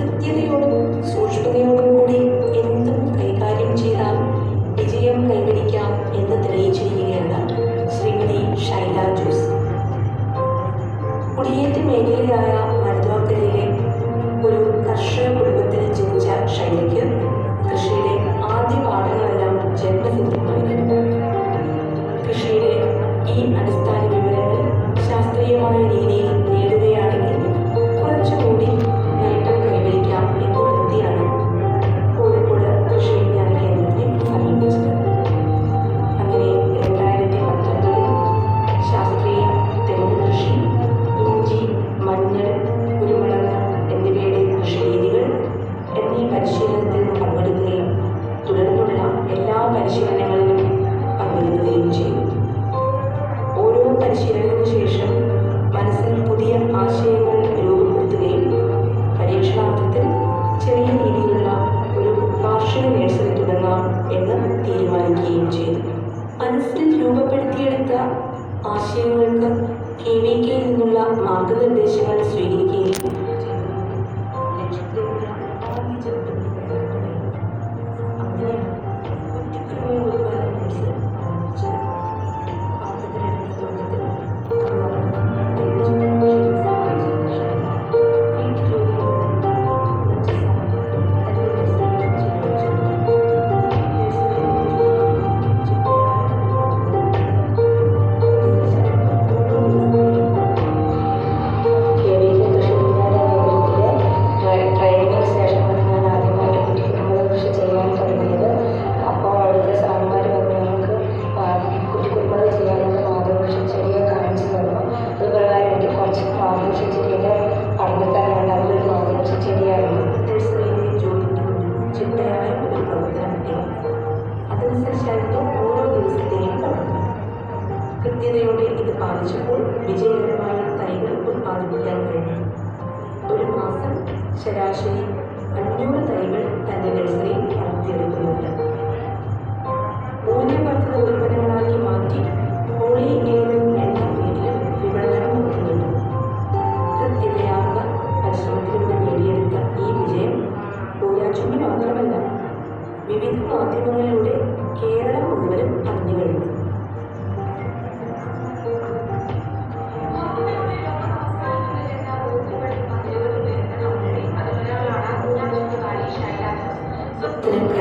കൃത്യതയോടും സൂക്ഷ്മതയോടും കൂടി എന്തും കൈകാര്യം ചെയ്താൽ വിജയം കൈവരിക്കാം എന്ന് തെളിയിച്ചിരിക്കുകയാണ് ശ്രീമതി ഷൈല ജോസ്. കുടിയേറ്റ മേഖലയായ മരുതവാക്കരയിലെ ഒരു കർഷക കുടുംബത്തിൽ ജനിച്ച ഷൈലയ്ക്ക് കൃഷിയുടെ ആദ്യ പാഠങ്ങളെല്ലാം ജന്മസിദ്ധമായിരുന്നു. കൃഷിയുടെ ഈ അടിസ്ഥാന വിവരങ്ങൾ ശാസ്ത്രീയമായ രീതിയിൽ നേടുകയാണെങ്കിൽ കുറച്ചുകൂടി നേട്ടം കൈവരിക്കാം എന്ന ബുദ്ധിയാണ് കോഴിക്കോട് കൃഷി വിജ്ഞാന കേന്ദ്രത്തെ സമീപിച്ചത്. അങ്ങനെ 2019 ശാസ്ത്രീയ തെങ്ങ് കൃഷി, ഇഞ്ചി, മഞ്ഞൾ, കുരുമുളക് എന്നിവയുടെ കൃഷിരീതികൾ എന്നീ പരിശീലനത്തിൽ പങ്കെടുക്കുകയും തുടർന്നുള്ള എല്ലാ പരിശീലനങ്ങളിലും പങ്കെടുക്കുകയും ചെയ്തു. ഓരോ പരിശീലനത്തിനു ശേഷം മനസ്സിൽ പുതിയ ആശയങ്ങൾ രൂപപ്പെടുത്തുകയും പരീക്ഷണാർത്ഥത്തിൽ ചെറിയ രീതിയിലുള്ള ഒരു കാർഷിക നഴ്സറി തുടങ്ങാം എന്ന് തീരുമാനിക്കുകയും ചെയ്തു. മനസ്സിൽ രൂപപ്പെടുത്തിയെടുത്ത ആശയങ്ങൾക്ക് KVKയിൽ നിന്നുള്ള മാർഗനിർദ്ദേശങ്ങൾ സ്വീകരിക്കുകയും ലക്ഷ്യത്തിലേക്കുള്ള ആദ്യ ചവിട്ടുകൾ അങ്ങനെയാണ് കുറ്റിക്കുരുമുളക് ഉത്പാദന നഴ്സറി ആരംഭിച്ചത്. പാട്ടത്തിനെടുത്ത തോട്ടത്തിൽ അതനുസരിച്ചായിരുന്നു ഓരോ ദിവസത്തെയും പ്രവർത്തനം. കൃത്യതയോടെ ഇത് പാലിച്ചപ്പോൾ വിജയകരമായ തൈകൾ ഉത്പാദിപ്പിക്കാൻ കഴിഞ്ഞു. ഒരു മാസം ശരാശരി 500 തൈകൾ തന്റെ നഴ്സറിയിൽ വളർത്തിയെടുക്കുന്നുണ്ട്.